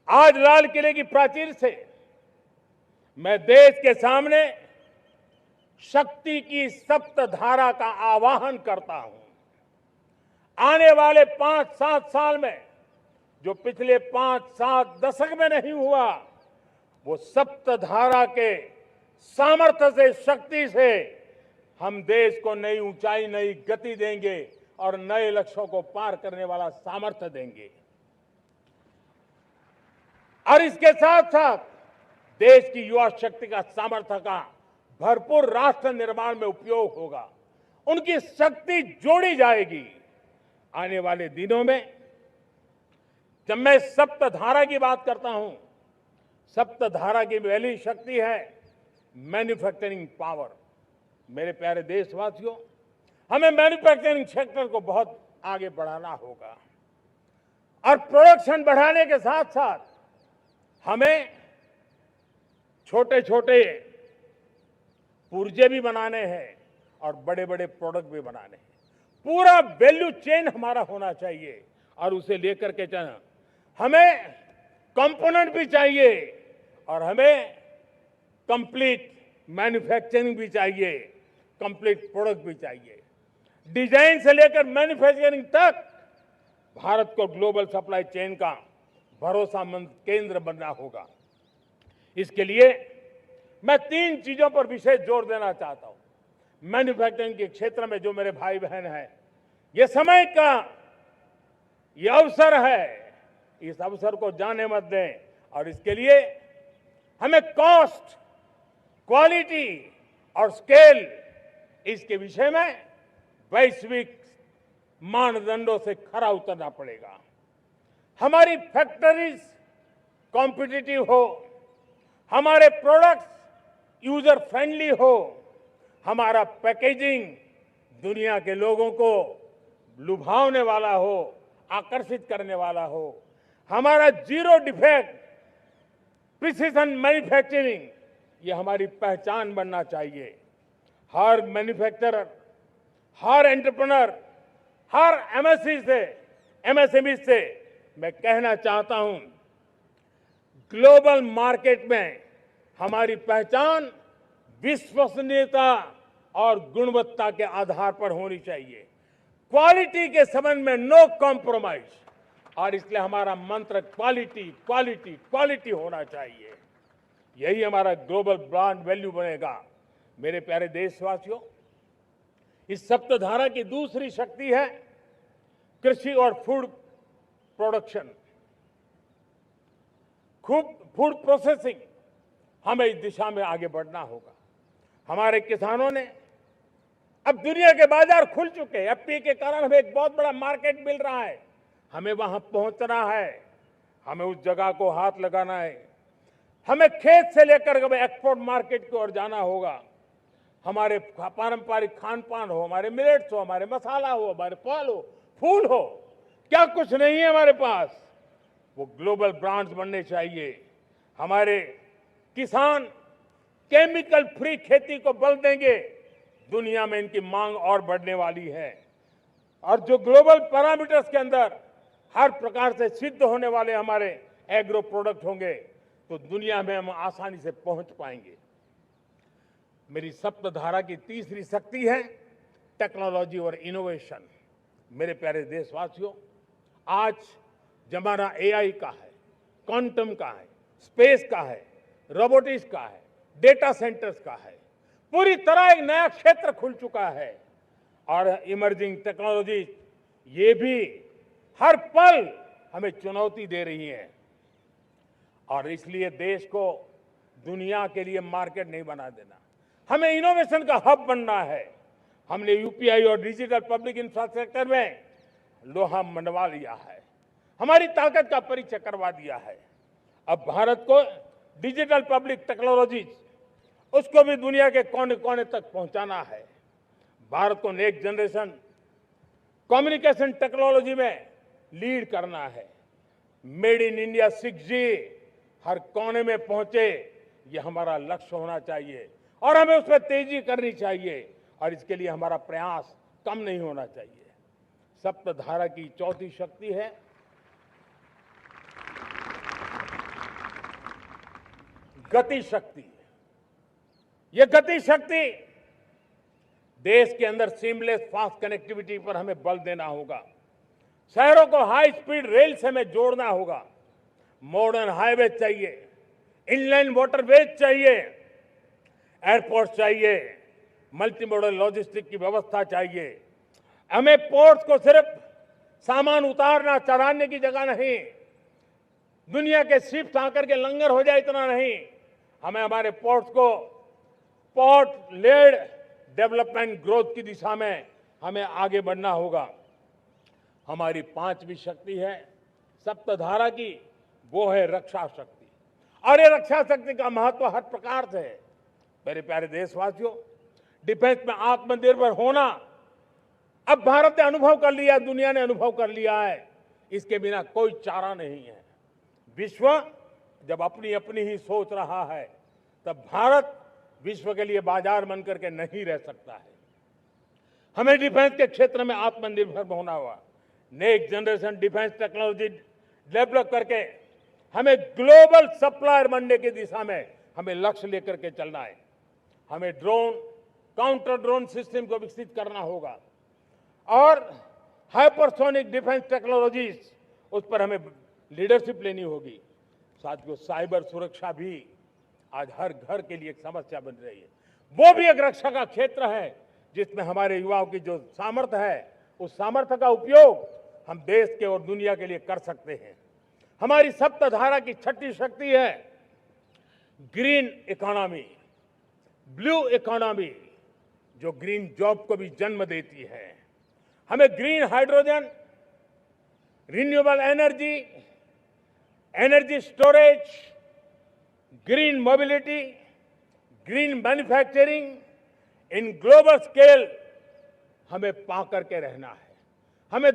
आज लाल किले की प्राचीर से मैं देश के सामने शक्ति की सप्तधारा का आवाहन करता हूं। आने वाले 5-7 साल में जो पिछले 5-7 दशक में नहीं हुआ, वो सप्तधारा के सामर्थ्य से, शक्ति से हम देश को नई ऊंचाई, नई गति देंगे और नए लक्ष्यों को पार करने वाला सामर्थ्य देंगे। और इसके साथ साथ देश की युवा शक्ति का सामर्थ्य का भरपूर राष्ट्र निर्माण में उपयोग होगा। उनकी शक्ति जोड़ी जाएगी। आने वाले दिनों में जब मैं सप्तधारा की बात करता हूं, सप्तधारा की पहली शक्ति है मैन्युफैक्चरिंग पावर। मेरे प्यारे देशवासियों, हमें मैन्युफैक्चरिंग सेक्टर को बहुत आगे बढ़ाना होगा और प्रोडक्शन बढ़ाने के साथ साथ हमें छोटे छोटे पुर्जे भी बनाने हैं और बड़े बड़े प्रोडक्ट भी बनाने हैं। पूरा वैल्यू चेन हमारा होना चाहिए और उसे लेकर के चलना। हमें कंपोनेंट भी चाहिए और हमें कंप्लीट मैन्युफैक्चरिंग भी चाहिए, कंप्लीट प्रोडक्ट भी चाहिए। डिजाइन से लेकर मैन्युफैक्चरिंग तक भारत को ग्लोबल सप्लाई चेन का भरोसामंद केंद्र बनना होगा। इसके लिए मैं 3 चीजों पर विशेष जोर देना चाहता हूं। मैन्युफैक्चरिंग के क्षेत्र में जो मेरे भाई बहन हैं, ये समय का ये अवसर है, इस अवसर को जाने मत दें। और इसके लिए हमें कॉस्ट, क्वालिटी और स्केल, इसके विषय में वैश्विक मानदंडों से खरा उतरना पड़ेगा। हमारी फैक्ट्रीज कॉम्पिटिटिव हो, हमारे प्रोडक्ट्स यूजर फ्रेंडली हो, हमारा पैकेजिंग दुनिया के लोगों को लुभावने वाला हो, आकर्षित करने वाला हो, हमारा जीरो डिफेक्ट प्रिसिजन मैन्युफैक्चरिंग, ये हमारी पहचान बनना चाहिए। हर मैन्युफैक्चरर, हर एंटरप्रेन्योर, हर एमएसएमई से मैं कहना चाहता हूं, ग्लोबल मार्केट में हमारी पहचान विश्वसनीयता और गुणवत्ता के आधार पर होनी चाहिए। क्वालिटी के संबंध में नो कॉम्प्रोमाइज, और इसलिए हमारा मंत्र क्वालिटी, क्वालिटी, क्वालिटी होना चाहिए। यही हमारा ग्लोबल ब्रांड वैल्यू बनेगा। मेरे प्यारे देशवासियों, इस सप्तधारा की दूसरी शक्ति है कृषि और फूड प्रोडक्शन, फूड प्रोसेसिंग। हमें इस दिशा में आगे बढ़ना होगा। हमारे किसानों ने, अब दुनिया के बाजार खुल चुके हैं। एफपीए के कारण हमें एक बहुत बड़ा मार्केट मिल रहा है। हमें वहां पहुंचना है, हमें उस जगह को हाथ लगाना है। हमें खेत से लेकर के एक्सपोर्ट मार्केट की ओर जाना होगा। हमारे पारंपरिक खान पान हो, हमारे मिलेट्स हो, हमारे मसाला हो, हमारे फल हो, फूल हो, क्या कुछ नहीं है हमारे पास, वो ग्लोबल ब्रांड्स बनने चाहिए। हमारे किसान केमिकल फ्री खेती को बल देंगे। दुनिया में इनकी मांग और बढ़ने वाली है और जो ग्लोबल पैरामीटर्स के अंदर हर प्रकार से सिद्ध होने वाले हमारे एग्रो प्रोडक्ट होंगे तो दुनिया में हम आसानी से पहुंच पाएंगे। मेरी सप्तधारा की तीसरी शक्ति है टेक्नोलॉजी और इनोवेशन। मेरे प्यारे देशवासियों, आज जमाना एआई का है, क्वांटम का है, स्पेस का है, रोबोटिक्स का है, डेटा सेंटर्स का है। पूरी तरह एक नया क्षेत्र खुल चुका है और इमर्जिंग टेक्नोलॉजी ये भी हर पल हमें चुनौती दे रही है। और इसलिए देश को दुनिया के लिए मार्केट नहीं बना देना, हमें इनोवेशन का हब बनना है। हमने यूपीआई और डिजिटल पब्लिक इंफ्रास्ट्रक्चर में लोहा मनवा लिया है, हमारी ताकत का परिचय करवा दिया है। अब भारत को डिजिटल पब्लिक टेक्नोलॉजी उसको भी दुनिया के कोने कोने तक पहुंचाना है। भारत को नेक्स्ट जनरेशन कम्युनिकेशन टेक्नोलॉजी में लीड करना है। मेड इन इंडिया 6G हर कोने में पहुंचे, ये हमारा लक्ष्य होना चाहिए और हमें उसमें तेजी करनी चाहिए और इसके लिए हमारा प्रयास कम नहीं होना चाहिए। सप्तधारा की चौथी शक्ति है गति शक्ति। ये गति शक्ति देश के अंदर सीमलेस फास्ट कनेक्टिविटी पर हमें बल देना होगा। शहरों को हाई स्पीड रेल से हमें जोड़ना होगा। मॉडर्न हाईवे चाहिए, इनलाइन वाटरवेज चाहिए, एयरपोर्ट चाहिए, मल्टी मॉडल लॉजिस्टिक की व्यवस्था चाहिए। हमें पोर्ट्स को सिर्फ सामान उतारना चढ़ाने की जगह नहीं, दुनिया के शिप्स आकर के लंगर हो जाए इतना नहीं, हमें हमारे पोर्ट्स को पोर्ट लेड डेवलपमेंट ग्रोथ की दिशा में हमें आगे बढ़ना होगा। हमारी पांचवी शक्ति है सप्तधारा की, वो है रक्षा शक्ति। और ये रक्षा शक्ति का महत्व हर प्रकार से है। मेरे प्यारे देशवासियों, डिफेंस में आत्मनिर्भर होना अब भारत ने अनुभव कर लिया, दुनिया ने अनुभव कर लिया है। इसके बिना कोई चारा नहीं है। विश्व जब अपनी अपनी ही सोच रहा है, तब भारत विश्व के लिए बाजार बन करके नहीं रह सकता है। हमें डिफेंस के क्षेत्र में आत्मनिर्भर होना होगा। Next generation defence technology develop करके हमें ग्लोबल सप्लायर बनने की दिशा में हमें लक्ष्य लेकर के चलना है। हमें ड्रोन, काउंटर ड्रोन सिस्टम को विकसित करना होगा और हाइपरसोनिक डिफेंस टेक्नोलॉजीज, उस पर हमें लीडरशिप लेनी होगी। साथियों, साइबर सुरक्षा भी आज हर घर के लिए एक समस्या बन रही है। वो भी एक रक्षा का क्षेत्र है जिसमें हमारे युवाओं की जो सामर्थ्य है, उस सामर्थ्य का उपयोग हम देश के और दुनिया के लिए कर सकते हैं। हमारी सप्तधारा की छठी शक्ति है ग्रीन इकोनॉमी, ब्लू इकोनॉमी, जो ग्रीन जॉब को भी जन्म देती है। हमें green hydrogen, renewable energy, energy storage, green mobility, green manufacturing in global scale हमें पा करके रहना है। हमें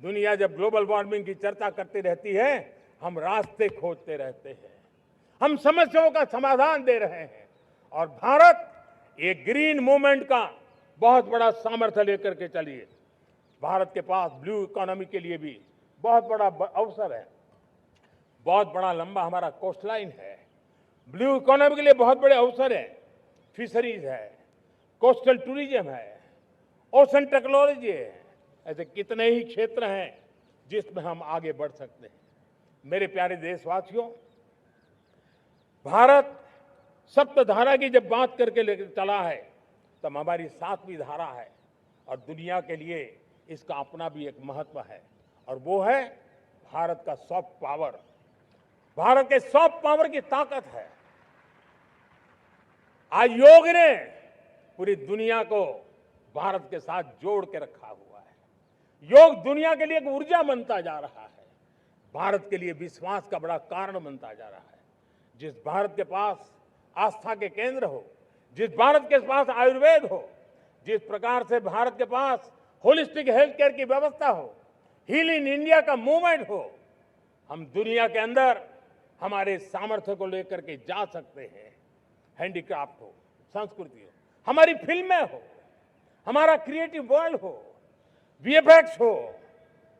दुनिया जब ग्लोबल वार्मिंग की चर्चा करती रहती है, हम रास्ते खोजते रहते हैं, हम समस्याओं का समाधान दे रहे हैं। और भारत ये ग्रीन मूवमेंट का बहुत बड़ा सामर्थ्य लेकर के चलिए। भारत के पास ब्लू इकोनॉमी के लिए भी बहुत बड़ा अवसर है। बहुत बड़ा लंबा हमारा कोस्ट लाइन है। ब्लू इकोनॉमी के लिए बहुत बड़े अवसर है। फिशरीज है, कोस्टल टूरिज्म है, ओशन टेक्नोलॉजी है। ऐसे कितने ही क्षेत्र हैं जिसमें हम आगे बढ़ सकते हैं। मेरे प्यारे देशवासियों, भारत सप्तधारा की जब बात करके लेकर चला है, तब हमारी सातवीं धारा है और दुनिया के लिए इसका अपना भी एक महत्व है, और वो है भारत का सॉफ्ट पावर। भारत के सॉफ्ट पावर की ताकत है। आज योग ने पूरी दुनिया को भारत के साथ जोड़ के रखा हुआ है। योग दुनिया के लिए एक ऊर्जा बनता जा रहा है, भारत के लिए विश्वास का बड़ा कारण बनता जा रहा है। जिस भारत के पास आस्था के केंद्र हो, जिस भारत के पास आयुर्वेद हो, जिस प्रकार से भारत के पास होलिस्टिक हेल्थ केयर की व्यवस्था हो, हील इन इंडिया का मूवमेंट हो, हम दुनिया के अंदर हमारे सामर्थ्य को लेकर के जा सकते हैं। हैंडीक्राफ्ट हो, संस्कृति हो, हमारी फिल्में हो, हमारा क्रिएटिव वर्ल्ड हो, वीएफएक्स हो,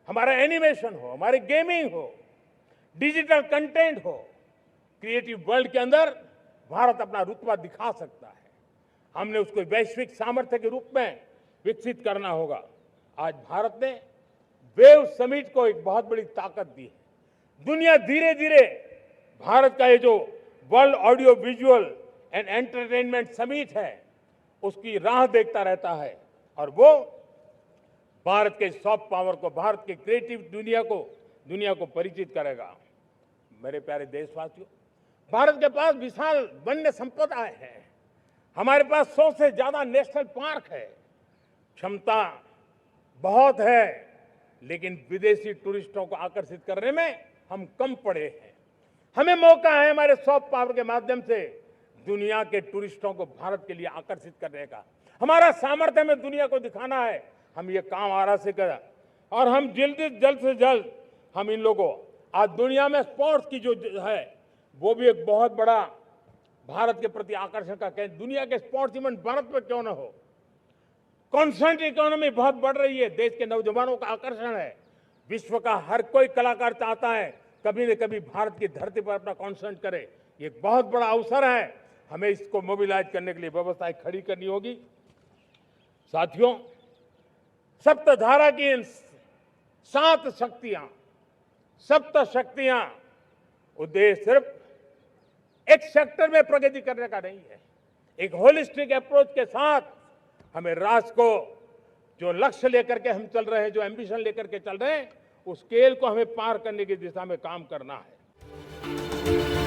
हमारा एनिमेशन हो, हमारी गेमिंग हो, डिजिटल कंटेंट हो, क्रिएटिव वर्ल्ड के अंदर भारत अपना रुतबा दिखा सकता है। हमने उसको वैश्विक सामर्थ्य के रूप में विकसित करना होगा। आज भारत ने वेव समिट को एक बहुत बड़ी ताकत दी है। दुनिया धीरे धीरे भारत का ये जो world audio visual and entertainment summit है, उसकी राह देखता रहता है, और वो भारत के सॉफ्ट पावर को, भारत के क्रिएटिव दुनिया को परिचित करेगा। मेरे प्यारे देशवासियों, भारत के पास विशाल वन्य संपदा है। हमारे पास 100 से ज्यादा नेशनल पार्क है। क्षमता बहुत है, लेकिन विदेशी टूरिस्टों को आकर्षित करने में हम कम पड़े हैं। हमें मौका है हमारे सॉफ्ट पावर के माध्यम से दुनिया के टूरिस्टों को भारत के लिए आकर्षित करने का। हमारा सामर्थ्य में दुनिया को दिखाना है। हम ये काम आरा से करें, और हम जल्द से जल्द हम इन लोगों, आज दुनिया में स्पोर्ट्स की जो है, वो भी एक बहुत बड़ा भारत के प्रति आकर्षण का केंद्र। दुनिया के स्पोर्ट्स इवेंट भारत में क्यों न हो। कॉन्स्टेंट इकोनॉमी बहुत बढ़ रही है, देश के नौजवानों का आकर्षण है। विश्व का हर कोई कलाकार चाहता है कभी न कभी भारत की धरती पर अपना कॉन्सर्ट करे। ये एक बहुत बड़ा अवसर है, हमें इसको मोबिलाइज करने के लिए व्यवस्थाएं खड़ी करनी होगी। साथियों, सप्तधारा की इन 7 शक्तियां, सप्त शक्तियां, उद्देश्य सिर्फ एक सेक्टर में प्रगति करने का नहीं है। एक होलिस्टिक अप्रोच के साथ हमें राष्ट्र को जो लक्ष्य लेकर के हम चल रहे हैं, जो एम्बिशन लेकर के चल रहे हैं, उस स्केल को हमें पार करने की दिशा में काम करना है।